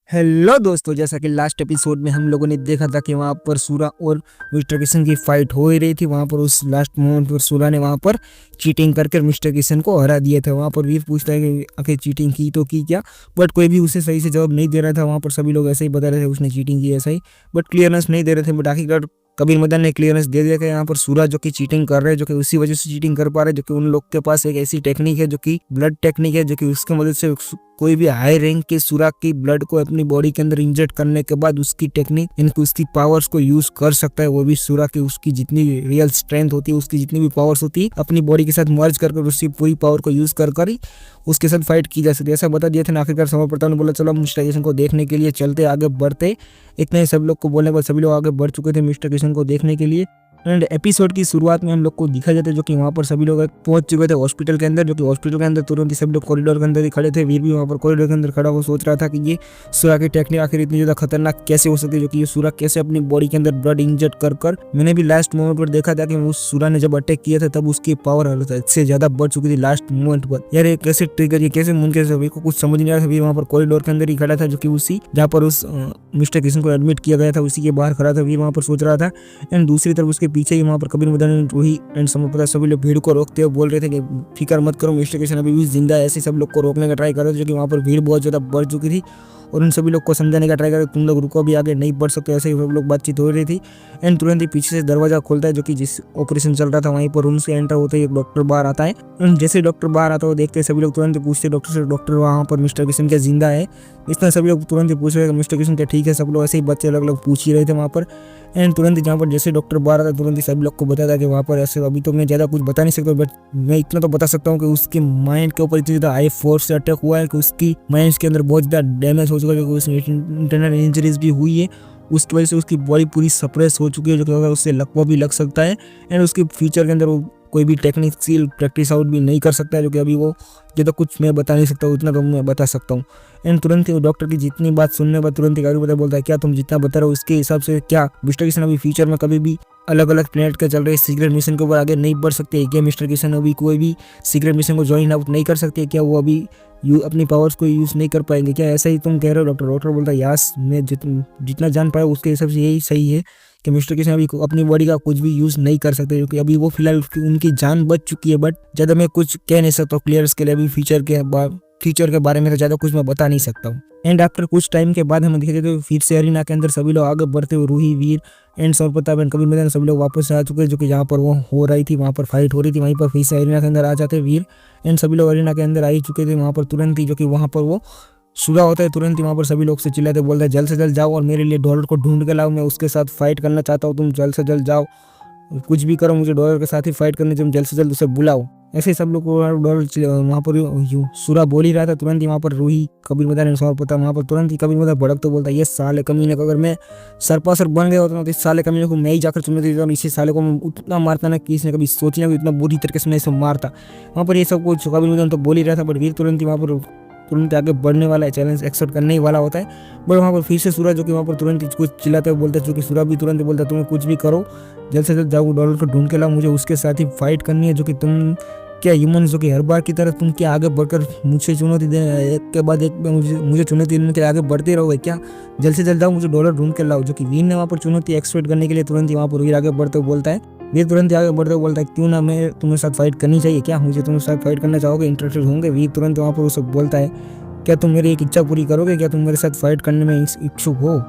Hello दोस्तों, जैसा कि लास्ट एपिसोड में हम लोगों ने देखा था कि वहाँ पर सूरा और मिस्टर किशन की फाइट हो ही रही थी। वहाँ पर उस लास्ट मोमेंट पर सूरा ने वहाँ पर चीटिंग करके मिस्टर किशन को हरा दिया था। वहाँ पर वीर पूछता है कि आखिर चीटिंग की तो की क्या, बट कोई भी उसे सही से जवाब नहीं दे रहा था। वहाँ पर सभी लोग ऐसे ही बता रहे थे उसने चीटिंग की ऐसा ही, बट क्लियरेंस नहीं दे रहे थे। बट आखिरकार कबीर मदन ने क्लियरेंस दे दिया कि यहाँ पर सूरा जो कि चीटिंग कर रहे हैं, जो कि उसी वजह से चीटिंग कर पा रहे हैं, जो कि उन लोग के पास एक ऐसी टेक्निक है जो कि ब्लड टेक्निक है, जो कि उसकी मदद से कोई भी हाई रैंक के सूरा की ब्लड को अपनी बॉडी के अंदर इंजेक्ट करने के बाद उसकी टेक्निक इनको उसकी पावर्स को यूज कर सकता है। वो भी सूरा की उसकी जितनी रियल स्ट्रेंथ होती है, उसकी जितनी भी पावर्स होती है, अपनी बॉडी के साथ मर्ज कर उसकी पूरी पावर को यूज कर ही उसके साथ फाइट की जा सकती है, ऐसा बता दिया था। आखिरकार समर प्रताप ने बोला चलो हम मिस्टर किशन को देखने के लिए चलते, आगे बढ़ते। इतने ही सब लोग को बोलने पर सभी लोग आगे बढ़ चुके थे मिस्टर किशन को देखने के लिए। एंड एपिसोड की शुरुआत में हम लोग को दिखा जाता है जो कि वहाँ पर सभी लोग पहुंच चुके थे हॉस्पिटल के अंदर, जो कि हॉस्पिटल के अंदर तुरंत ही सब लोग कॉरिडोर के अंदर ही खड़े थे। वीर भी वहाँ पर कॉरिडोर के अंदर खड़ा हो सोच रहा था कि ये सूरा की टेक्निक आखिर इतनी ज़्यादा खतरनाक कैसे हो सकती है, जो कि ये सूरा कैसे अपनी बॉडी के अंदर ब्लड इंजेक्ट कर मैंने भी लास्ट मोमेंट पर देखा था कि उस सूरा ने जब अटैक किया था तब उसकी पावर इससे ज़्यादा बढ़ चुकी थी लास्ट मोमेंट पर। यार ये कैसे ट्रिगर, ये कैसे मुमकिन है, को कुछ समझ नहीं आ रहा था। वीर वहाँ पर कॉरिडोर के अंदर ही खड़ा था, जो कि उसी जहाँ पर उस मिस्टर किशन को एडमिट किया गया था उसी के बाहर खड़ा था। वीर वहाँ पर सोच रहा था। एंड दूसरी तरफ उसके पीछे ही वहाँ पर कबीर मदन, रूही एंड समर प्रताप सभी लोग भीड़ को रोकते हुए बोल रहे थे कि फिक्र मत करो, मिस्टर किशन अभी भी जिंदा है। ऐसे सब लोग को रोकने का ट्राई कर रहे थे, जो कि वहाँ पर भीड़ बहुत ज़्यादा बढ़ चुकी थी। और उन सभी लोग को समझाने का ट्राई कर रहे तुम लोग रुको, भी आगे नहीं बढ़ सकते, ऐसे ही सब लोग बातचीत हो रही थी। एंड तुरंत ही पीछे से दरवाजा खोलता है, जो कि जिस ऑपरेशन चल रहा था वहीं पर रूम से एंटर होते ही एक डॉक्टर बाहर आता है। जैसे डॉक्टर बाहर आता है देखते सभी लोग तुरंत पूछते डॉक्टर से, डॉक्टर वहाँ पर मिस्टर किशन क्या जिंदा है? इस तरह सभी लोग तुरंत ही पूछ रहे मिस्टर किशन क्या ठीक है? सब लोग ऐसे ही बच्चे अलग अलग पूछ ही रहे थे वहाँ पर। एंड तुरंत ही जहाँ पर जैसे डॉक्टर बाहर आता तुरंत ही सभी लोग को बताया कि वहाँ पर ऐसे अभी तो मैं ज़्यादा कुछ बता नहीं सकता, बट मैं इतना तो बता सकता हूँ कि उसके माइंड के ऊपर इतनी ज़्यादा हाई फोर्स से अटैक हुआ है कि उसकी माइंड के अंदर बहुत ज़्यादा डैमेज हो चुका है, क्योंकि उसमें इंटरनल इंजरीज भी हुई है। उस वजह से उसकी बॉडी पूरी सप्रेस हो चुकी है, जो कि उससे लकवा भी लग सकता है। एंड उसके फ्यूचर के अंदर वो कोई भी टेक्निकल प्रैक्टिस आउट भी नहीं कर सकता है, जो कि अभी वो जो कुछ मैं बता नहीं सकता उतना तो मैं बता सकता हूँ। एंड तुरंत ही डॉक्टर की जितनी बात सुनने के बाद तुरंत ही गारू बोलता है क्या तुम जितना बता रहे हो उसके हिसाब से क्या मिस्टर किशन अभी फ्यूचर में कभी भी अलग अलग प्लेनेट के चल रहे सीक्रेट मिशन के ऊपर आगे नहीं बढ़ सकते? क्या मिस्टर किशन अभी कोई भी सीक्रेट मिशन को ज्वाइन आउट नहीं कर सकते? क्या वो अभी अपनी पावर्स को यूज़ नहीं कर पाएंगे? क्या ऐसा ही तुम कह रहे हो? डॉक्टर बोलता है यास मैं जितना जान पाया उसके हिसाब से यही सही है कि मिस्टर किशन अभी अपनी बॉडी का कुछ भी यूज़ नहीं कर सकते, क्योंकि अभी वो फिलहाल उनकी जान बच चुकी है। बट ज़्यादा मैं कुछ कह नहीं सकता क्लियर इसके लिए, अभी फ्यूचर के बारे में तो ज़्यादा कुछ मैं बता नहीं सकता हूँ। एंड आफ्टर कुछ टाइम के बाद हम देखे तो फिर से अरीना के अंदर सभी लोग आगे बढ़ते हुए रूही, वीर एंड समर प्रताप एंड कबीर मदन सभी लोग वापस आ चुके हैं, जो कि जहाँ पर वो हो रही थी वहाँ पर फाइट हो रही थी वहीं पर फिर से अरीना के अंदर आ जाते वीर एंड सभी लोग अरीना के अंदर आ ही चुके थे। वहाँ पर तुरंत ही जो कि वहाँ पर वो सुबह होता है तुरंत ही वहाँ पर सभी लोग से चिल्लाते बोलता है जल्द से जल्द जाओ और मेरे लिए डॉलर को ढूंढ के लाओ, मैं उसके साथ फाइट करना चाहता हूँ, तुम जल्द से जल्द जाओ, कुछ भी करो, मुझे डॉलर के साथ ही फाइट करने, तुम जल्द से जल्द उसे बुलाओ। ऐसे सब लोग को डॉलर वहाँ पर सूरा बोल ही रहा था। तुरंत ही वहाँ पर रूही, कबीर मदन ने समर प्रताप वहाँ पर तुरंत ही कबीर मदन भड़क तो बोलता है ये साले कमीने को अगर मैं सरपासर बन गया होता तो इस साले कमीने को मैं ही जाकर चुनौती देता, इसी साले को मैं उतना मारता ना कि इसने कभी सोची ना कि इतना बुरी तरीके से मैं इसे मारता। वहाँ पर ये सब कुछ कबीर मदन तो बोल ही रहा था, बट वीर तुरंत ही वहाँ पर तुरंत आगे बढ़ने वाला है, चैलेंज एक्सेप्ट करने ही वाला होता है। बट वहाँ पर फिर से सूरज जो कि वहाँ पर तुरंत कुछ चिल्लाते हुए बोलता है, जो कि सूरज भी तुरंत बोलता है तुम्हें कुछ भी करो जल्द से जल्द जाओ डॉलर को ढूंढ के लाओ, मुझे उसके साथ ही फाइट करनी है। जो कि तुम क्या ह्यूमन जो कि हर बार की तरह तुम क्या आगे बढ़कर मुझसे चुनौती दे एक के बाद एक मुझे चुनौती देने के लिए आगे बढ़ते रहोगे क्या? जल्द से जल्द जाओ मुझे डॉलर ढूंढ के लाओ। जो कि वीर ने वहाँ पर चुनौती एक्सपेक्ट करने के लिए तुरंत ही वहाँ पर वीर आगे बढ़ते हुए बोलता है, वीर तुरंत आगे बढ़ते हुए बोलता है क्यों ना मैं तुम्हें साथ फाइट करनी चाहिए, क्या मुझे तुम्हें साथ फाइट करना चाहोगे, इंटरेस्टेड होंगे? वीर तुरंत वहाँ पर वो सब बोलता है क्या तुम मेरी एक इच्छा पूरी करोगे, क्या तुम मेरे साथ फाइट करने में इच्छुक हो?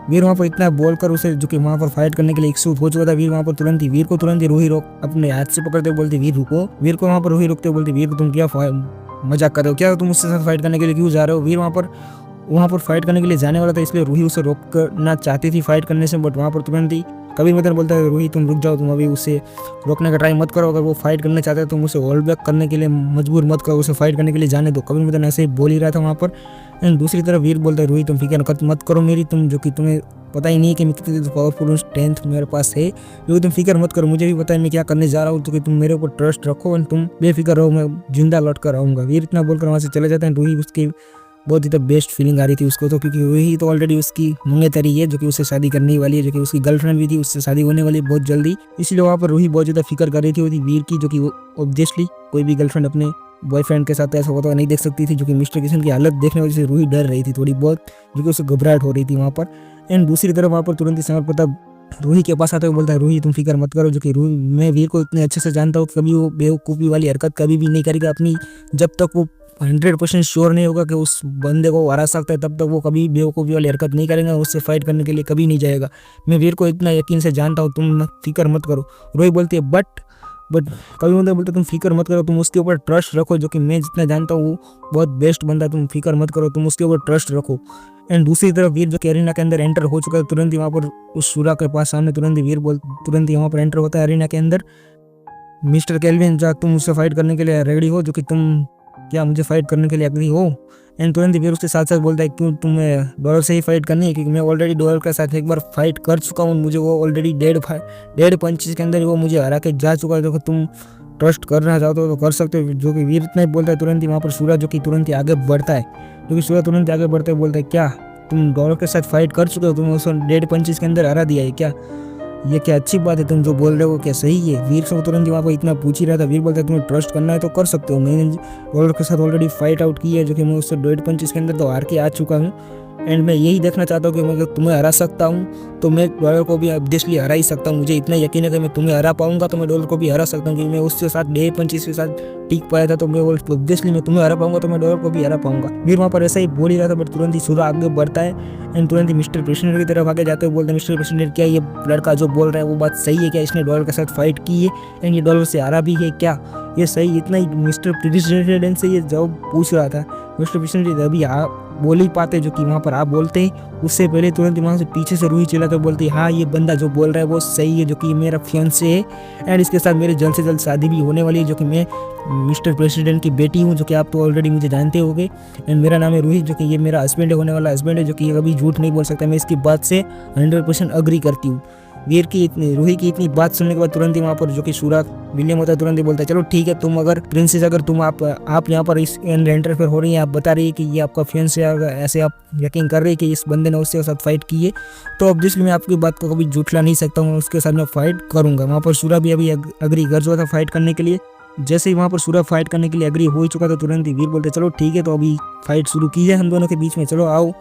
वीर वहाँ पर इतना बोलकर उसे जो कि वहाँ पर फाइट करने के लिए इच्छुक हो चुका था, वीर वहाँ पर वीर को तुरंत ही रूही रोक अपने हाथ से पकड़ते बोलती वीर रुको। वीर को वहाँ पर रूही रोकते बोलती वीर तुम क्या मजाक कर रहे हो, क्या तुम उसके साथ फाइट करने के लिए क्यों जा रहे हो? वीर वहाँ पर फाइट करने के लिए जाने वाला था, इसलिए रूही उसे रोकना चाहती थी फाइट करने से, बट वहाँ पर तुरंत ही कबीर मदन बोलता है रूही तुम रुक जाओ, तुम अभी उसे रोकने का ट्राई मत करो, अगर वो फाइट करना चाहता है तुम उसे होल्ड बैक करने के लिए मजबूर मत करो, उसे फाइट करने के लिए जाने दो। कबीर मदन ऐसे ही बोल ही रहा था वहाँ पर। एंड दूसरी तरफ वीर बोलता है रूही तुम फिक्र मत करो मेरी, तुम जो कि तुम्हें पता ही नहीं है कि मैं कितनी पावरफुल स्ट्रेंथ मेरे पास है, जो तुम फिक्र मत करो, मुझे भी पता है मैं क्या करने जा रहा हूँ, तो कि तुम मेरे ऊपर ट्रस्ट रखो और तुम बेफिक्र रहो, मैं जिंदा लौट कर आऊँगा। वीर इतना बोलकर वहाँ से चले जाते हैं। रूही उसकी बहुत ही बेस्ट फीलिंग आ रही थी उसको तो, क्योंकि वही तो ऑलरेडी उसकी मंगेतरी है जो कि उससे शादी करने वाली है, जो कि उसकी गर्लफ्रेंड भी थी, उससे शादी होने वाली है बहुत जल्दी। इसलिए वहाँ पर रूही बहुत ज़्यादा फिक्र कर रही थी वीर की, जो कि वो ऑब्वियसली कोई भी गर्लफ्रेंड अपने बॉयफ्रेंड के साथ ऐसा होता हुआ नहीं देख सकती थी, जो कि मिस्टर किशन की हालत देखने वजह से रूही डर रही थी थोड़ी बहुत, जो कि उसे घबराहट हो रही थी वहाँ पर। एंड दूसरी तरफ वहाँ पर तुरंत ही समर प्रताप रूही के पास आते हुए बोलता है, रूही तुम फिक्र मत करो, जो कि रूही मैं वीर को इतने अच्छे से जानता हूँ, कभी वो बेवकूफ़ी वाली हरकत कभी भी नहीं करेगा अपनी, जब तक वो 100% श्योर नहीं होगा कि उस बंदे को हरा सकता है तब तक वो कभी बेवकूफ़ी वाली हरकत नहीं करेगा, उससे फाइट करने के लिए कभी नहीं जाएगा। मैं वीर को इतना यकीन से जानता हूँ, तुम फिक्र मत करो। रूही बोलती है बट कभी बंदा बोलते तुम फिक्र मत करो, तुम उसके ऊपर ट्रस्ट रखो, जो कि मैं जितना जानता हूँ वो बहुत बेस्ट बंदा है, तुम फिक्र मत करो, तुम उसके ऊपर ट्रस्ट रखो। एंड दूसरी तरफ वीर जो कि अरीना के अंदर एंटर हो चुका है, तुरंत ही वहाँ पर उस सूरा के पास सामने तुरंत ही तुरंत ही वहाँ पर एंटर होता है अरीना के अंदर। मिस्टर केल्विन जा तुम मुझसे फाइट करने के लिए रेडी हो, जो कि तुम क्या मुझे फाइट करने के लिए एग्री हो। एंड तुरंत ही वीर उसके साथ साथ बोलता है क्यों तुम्हें डॉलर से ही फाइट करनी है, क्योंकि मैं ऑलरेडी डॉलर के साथ एक बार फाइट कर चुका हूँ, मुझे वो ऑलरेडी डेढ़ पंचेस के अंदर वो मुझे हरा के जा चुका है, जो कि तुम ट्रस्ट करना चाहते हो तो कर सकते हो। जो कि वीर इतना ही बोलता है, तुरंत ही वहाँ पर सूरज जो कि तुरंत ही आगे बढ़ता है, जो कि सूरज तुरंत आगे बढ़ते हुए बोलता है क्या तुम डॉलर के साथ फाइट कर चुके हो, तुम उसको 1.5 पंचेस के अंदर हरा दिया है क्या, ये क्या अच्छी बात है, तुम जो बोल रहे हो क्या सही है। वीर से तुरंत ही वहाँ पर इतना पूछ ही रहा था। वीर बोलता है तुम्हें ट्रस्ट करना है तो कर सकते हो, मैंने डॉलर के साथ ऑलरेडी फाइट आउट की है, जो कि मैं उससे 1.5 पंचेस के अंदर तो हार के आ चुका हूँ। एंड मैं यही देखना चाहता हूँ कि मैं तुम्हें हरा सकता हूँ तो मैं डॉलर को भी ऑब्वियसली हरा ही सकता हूँ। मुझे इतना यकीन है कि मैं तुम्हें हरा पाऊंगा तो मैं डॉलर को भी हरा सकता हूँ, क्योंकि मैं उसके साथ 1.5 पंचेस के साथ टिक पाया था, तो मैं ऑब्वियसली मैं तुम्हें हरा पाऊंगा तो मैं डॉलर को भी हरा पाऊंगा। वीर वहाँ पर ऐसा ही बोल ही रहा था, बट तुरंत ही सूरा आगे बढ़ता है एंड तुरंत ही मिस्टर प्रेसिडेंट की तरफ आगे जाते हुए बोलते हैं, मिस्टर प्रेसिडेंट क्या ये लड़का जो बोल रहा है वो बात सही है क्या, इसने डॉलर के साथ फाइट की है एंड ये डॉलर से हरा भी है क्या, ये सही। इतना ही मिस्टर प्रेसिडेंट से ये जवाब पूछ रहा था। मिस्टर प्रेसिडेंट अभी आप बोल ही पाते, जो कि वहाँ पर आप बोलते ही उससे पहले तुरंत वहाँ से पीछे से रूही चिल्ला तो बोलती है हाँ ये बंदा जो बोल रहा है वो सही है, जो कि मेरा फियांसे है एंड इसके साथ मेरे जल्द से जल्द शादी भी होने वाली है, जो कि मैं मिस्टर प्रेसिडेंट की बेटी हूँ, जो कि आप तो ऑलरेडी मुझे जानते होंगे। एंड मेरा नाम है रूही, जो कि ये मेरा हस्बैंड है, होने वाला हस्बैंड है, जो कि कभी झूठ नहीं बोल सकता। मैं इसकी बात से 100% अग्री करती हूँ। वीर की रूही की इतनी बात सुनने के बाद तुरंत ही वहाँ पर जो कि सूरा विलियम होता है तुरंत ही बोलता है चलो ठीक है, तुम अगर प्रिंसेस अगर तुम आप यहाँ पर इस इंटरफेयर हो रही है, आप बता रही है कि ये आपका फियांसे है, अगर ऐसे आप यकीन कर रहे हैं कि इस बंदे ने उसके साथ फाइट की है तो ऑब्वियसली मैं आपकी बात को कभी झूठला नहीं सकता हूँ, उसके साथ मैं फाइट करूँगा। वहाँ पर सूरा भी अभी अग्री कर चुका था फाइट करने के लिए। जैसे ही वहाँ पर सूरा फाइट करने के लिए अग्री हो ही चुका था, तुरंत ही वीर बोलते चलो ठीक है, तो अभी फाइट शुरू की जाए हम दोनों के बीच में, चलो आओ,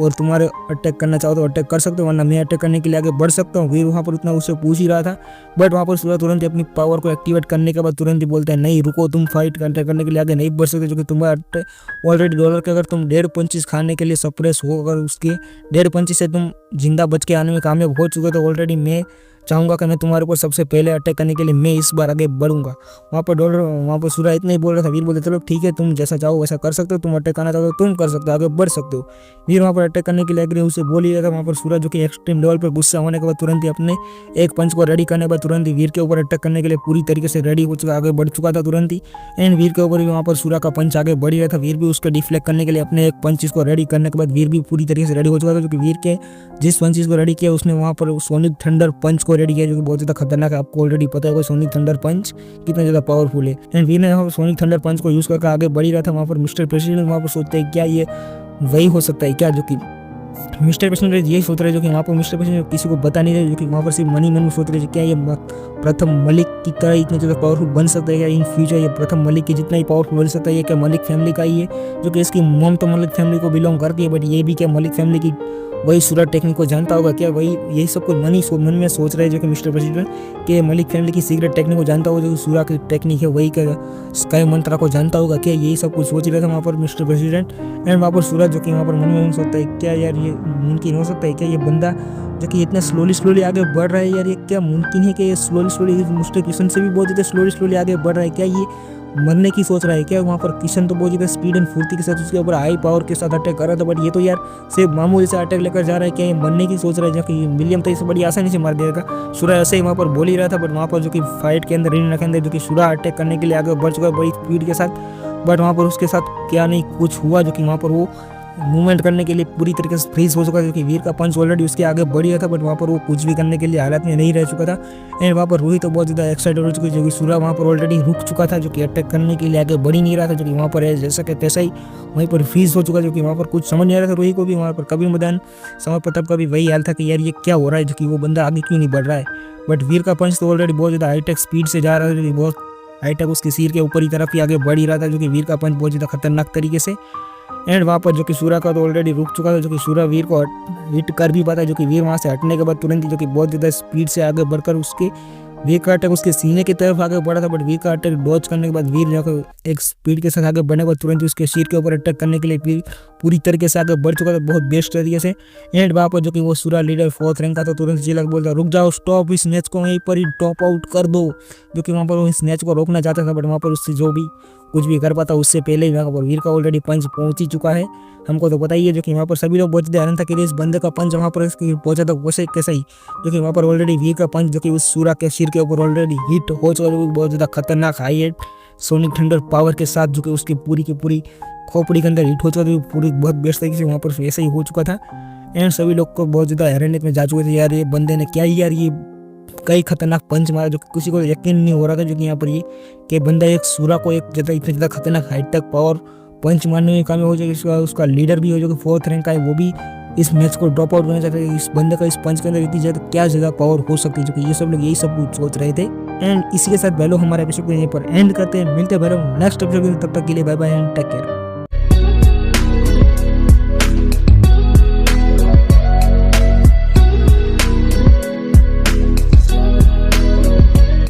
और तुम्हारे अटैक करना चाहो तो अटैक कर सकते हो, वरना मैं अटैक करने के लिए आगे बढ़ सकता हूँ। वीर वहाँ पर उतना उससे पूछ ही रहा था, बट वहाँ पर सूरा तुरंत अपनी पावर को एक्टिवेट करने के बाद तुरंत ही बोलता है नहीं रुको, तुम फाइट अटैक करने के लिए आगे नहीं बढ़ सकते, जो कि तुम्हारा ऑलरेडी डॉलर के अगर तुम 1.5 पंचेस खाने के लिए सप्रेस हो, अगर उसके 1.5 पंचेस से तुम जिंदा बच के आने में कामयाब हो चुके तो ऑलरेडी मैं चाहूँगा कि मैं तुम्हारे ऊपर सबसे पहले अटैक करने के लिए मैं इस बार आगे बढ़ूंगा। वहाँ पर सूरा इतना ही बोल रहा था। वीर बोलते चलो ठीक है, तुम जैसा चाहो वैसा कर सकते हो, तुम अटैक करना चाहो तो तुम कर सकते हो, आगे बढ़ सकते हो। वीर वहाँ पर अटैक करने के लिए एग्री उसे बोल ही रहा था। वहाँ पर सूरा जो कि एक्सट्रीम लेवल पर गुस्सा होने के बाद तुरंत ही अपने एक पंच को रेडी करने के बाद तुरंत ही वीर के ऊपर अटैक करने के लिए पूरी तरीके से रेडी हो चुका, आगे बढ़ चुका था तुरंत ही। एंड वीर के ऊपर भी वहाँ पर सूरा का पंच आगे बढ़ रहा था। वीर भी उसको डिफ्लेक्ट करने के लिए अपने एक पंच को रेडी करने के बाद वीर भी पूरी तरीके से रेडी हो चुका था, क्योंकि वीर के जिस पंच को रेडी किया उसने वहाँ पर सोनिक थंडर पंच को रेडी किया, जो कि बहुत ज़्यादा खतरनाक है। आपको ऑलरेडी पता होगा सोनिक थंडर पंच कितना ज़्यादा पावरफुल है। एंड वीर ने सोनिक थंडर पंच को यूज़ करके आगे बढ़ ही रहा था। वहाँ पर मिस्टर प्रेसिडेंट वहाँ पर सोचते हैं क्या ये वही हो सकता है क्या, जो कि मिस्टर प्रेसिडेंट यही सोच रहे, जो कि वहाँ पर मिस्टर प्रेसिडेंट किसी को बता नहीं रहे, जो कि वहाँ पर सिर्फ मनी मन में सोच रहे क्या ये प्रथम मलिक की तरह इतने ज़्यादा पावरफुल बन सकता है या इन फ्यूचर ये प्रथम मलिक की जितना ही पावरफुल बन सकता है, ये क्या मलिक फैमिली का ही है, जो कि इसकी मॉम तो मलिक फैमिली को बिलोंग करती है, बट ये भी क्या मलिक फैमिली की वही सूरा टेक्निक को जानता होगा क्या, वही यही सब कुछ मन में सोच रहे हैं, जो कि मिस्टर प्रेसिडेंट के मलिक फैमिली की सीक्रेट टेक्निक को जानता होगा, जो कि सूरा की टेक्निक है वही का स्काई मंत्रा को जानता होगा क्या, यही सब कुछ सोच रहे थे वहाँ पर मिस्टर प्रेसिडेंट। एंड वहाँ पर सूरज जो कि वहाँ पर मन में सोचता है क्या यार ये मुमकिन हो सकता है क्या, ये बंदा जो कि इतना स्लोली आगे बढ़ रहा है यार, ये क्या मुमकिन है कि ये स्लोली मिस्टर किशन से भी बहुत ज़्यादा स्लोली आगे बढ़ रहा है क्या, ये मरने की सोच रहा है क्या। वहाँ पर किशन तो बहुत ज़्यादा स्पीड एंड फुर्ती के साथ उसके ऊपर हाई पावर के साथ अटैक कर रहा था, बट ये तो यार सिर्फ मामूली से अटैक लेकर जा रहा है क्या, ये मरने की सोच रहा है, जो कि विलियम तो इसे बड़ी आसानी से मार देगा। सूरा ऐसे ही वहाँ पर बोल ही रहा था, बट वहाँ पर जो कि फाइट के अंदर रीना के अंदर जो कि सूरा अटैक करने के लिए आगे बढ़ चुका है बड़ी स्पीड के साथ, बट वहाँ पर उसके साथ क्या नहीं कुछ हुआ, जो कि वहाँ पर वो मूवमेंट करने के लिए पूरी तरीके से फ्रीज हो चुका था, क्योंकि वीर का पंच ऑलरेडी उसके आगे बढ़ गया था, बट वहाँ पर वो कुछ भी करने के लिए हालत में नहीं रह चुका था। एंड वहाँ पर रूही तो बहुत ज़्यादा एक्साइटेड हो चुकी, जो कि सूरा वहाँ पर ऑलरेडी रुक चुका था, जो कि अटैक करने के लिए आगे बढ़ ही नहीं रहा था, जो कि वहाँ पर जैसा कि तैसा ही वहीं पर फ्रीज हो चुका, जो कि वहाँ पर कुछ समझ नहीं आ रहा था रूही को भी। वहाँ पर कभी मैदान समर प्रताप का भी वही हाल था कि यार ये क्या हो रहा है, जो कि वो बंदा आगे क्यों नहीं बढ़ रहा है, बट वीर का पंच तो ऑलरेडी बहुत ज़्यादा हाईटेक स्पीड से जा रहा है, बहुत हाईटेक उसके सिर के ऊपर ही तरफ ही आगे बढ़ ही रहा था, जो कि वीर का पंच बहुत ज़्यादा खतरनाक तरीके से। एंड वहाँ पर जो कि सूरा का तो ऑलरेडी रुक चुका था, जो कि सूरा वीर को हिट कर भी पाता, जो कि वीर वहाँ से हटने के बाद तुरंत ही जो कि बहुत ज़्यादा स्पीड से आगे बढ़कर उसके वीर का अटैक उसके सीने की तरफ आगे बढ़ा था। बट वीर का अटैक डॉज करने के बाद वीर जो एक स्पीड के साथ आगे बढ़ने के बाद तुरंत उसके सिर के ऊपर अटैक करने के लिए वीर पूरी तरीके से आगे बढ़ चुका था, बहुत बेस्ट तरीके से। एंड वहाँ पर जो कि वो सूरा लीडर 4th रैंक का था, तुरंत जिलक बोलता रुक जाओ, स्टॉप, इस मैच को वहीं पर ही टॉप आउट कर दो, जो कि वहाँ पर वो इस मैच को रोकना चाहता था। बट वहाँ पर उससे जो भी कुछ भी कर पाता उससे पहले ही वहाँ पर वीर का ऑलरेडी पंच पहुँच ही चुका है, हमको तो पता ही है। जो कि वहाँ पर सभी लोग बहुत हैरान था कि इस बंदे का पंच वहाँ पर पहुँचा था वैसे कैसे ही, जो कि वहाँ पर ऑलरेडी वीर का पंच जो कि उस सूरा के सिर के ऊपर ऑलरेडी हिट हो चुका, जो बहुत ज़्यादा खतरनाक high and sonic thunder power के साथ, जो कि उसकी पूरी की पूरी खोपड़ी के अंदर हिट हो चुका था, पूरी बहुत बेस्ट तरीके से वहाँ पर ऐसे ही हो चुका था। एंड सभी लोग को बहुत ज़्यादा हैरानियत में जा चुके थे, यार ये बंदे ने क्या ही यार ये कई खतरनाक पंच मारा, जो किसी को यकीन नहीं हो रहा था, जो कि यहाँ पर ये कि बंदा एक सूरा को एक ज़्यादा इतने ज़्यादा खतरनाक हाइट तक पावर पंच मारने में कामयाब हो जाएगा। उसका लीडर भी हो जो कि 4th रैंक का है, वो भी इस मैच को ड्रॉप आउट करना चाहते थे। इस बंदे का इस पंच के अंदर इतनी ज़्यादा क्या ज़्यादा पावर हो सकती है, जो कि ये सब लोग यही सब कुछ सोच रहे थे। एंड इसी के साथ भैलो हमारे एपिसोड को यहीं पर एंड करते हैं, मिलते हैं भैलो नेक्स्ट एपिसोड में, तब तक के लिए bye bye and take care.